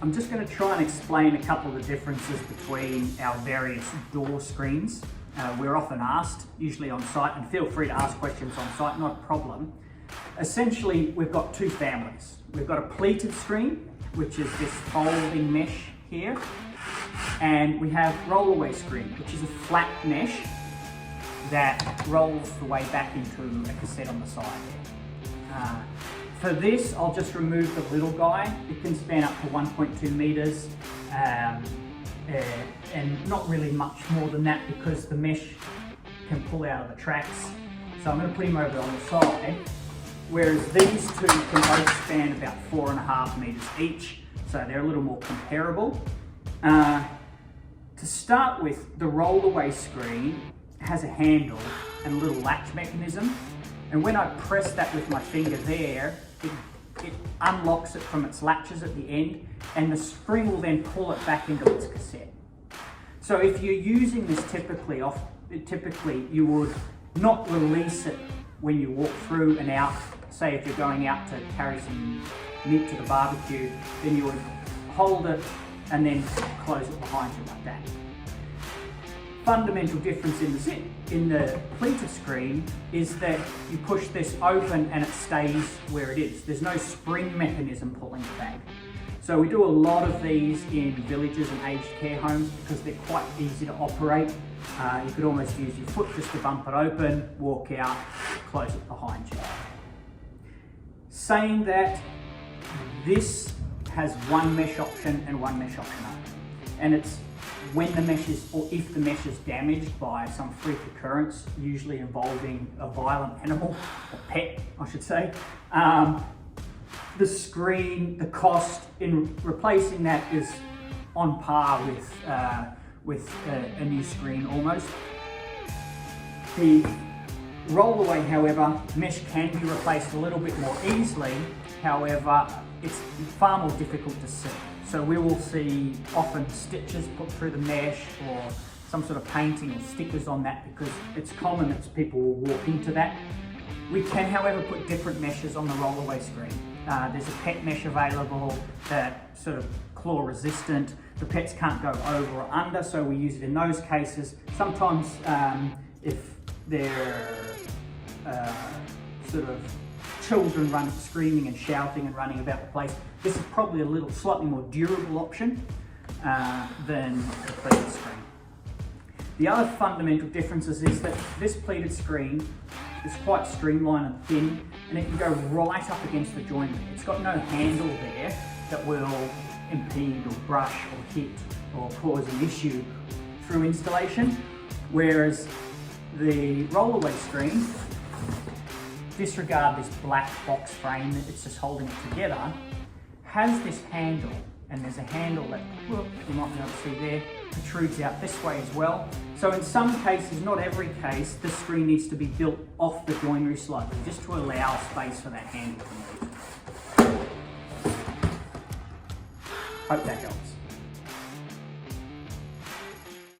I'm just going to try and explain a couple of the differences between our various door screens. We're often asked, usually on site, and feel free to ask questions on site, not a problem. Essentially, we've got two families. We've got a pleated screen, which is this folding mesh here, and we have roll-away screen, which is a flat mesh that rolls the way back into a cassette on the side. For this, I'll just remove the little guy. It can span up to 1.2 meters, and not really much more than that because the mesh can pull out of the tracks. So I'm going to put him over on the side, whereas these two can both span about 4.5 meters each, so they're a little more comparable. To start with, the roll-away screen has a handle and a little latch mechanism, and when I press that with my finger there, it unlocks it from its latches at the end, and the spring will then pull it back into its cassette. So if you're using this typically you would not release it when you walk through and out. Say if you're going out to carry some meat to the barbecue, then you would hold it and then close it behind you like that. Fundamental difference in the pleated screen is that you push this open and it stays where it is. There's no spring mechanism pulling it back. So we do a lot of these in villages and aged care homes because they're quite easy to operate. You could almost use your foot just to bump it open, walk out, close it behind you. Saying that, this has one mesh option and one mesh option only. And it's when the mesh is, or if the mesh is damaged by some freak occurrence, usually involving a violent animal, a pet, I should say, the screen, the cost in replacing that is on par with a new screen almost. The roll-away, however, mesh can be replaced a little bit more easily. However, it's far more difficult to see. So we will see often stitches put through the mesh or some sort of painting or stickers on that because it's common that people will walk into that. We can, however, put different meshes on the roll-away screen. There's a pet mesh available that's sort of claw resistant. The pets can't go over or under, so we use it in those cases. Sometimes if they're sort of children screaming and shouting and running about the place, this is probably a slightly more durable option than the pleated screen. The other fundamental differences is that this pleated screen is quite streamlined and thin, and it can go right up against the joinery. It's got no handle there that will impede or brush or hit or cause an issue through installation, whereas the roll-away screen, disregard this black box frame that it's just holding it together, has this handle, and there's a handle that, whoop, you might be able to see there, protrudes out this way as well. So in some cases, not every case, the screen needs to be built off the joinery slightly, just to allow space for that handle to move. Hope that helps.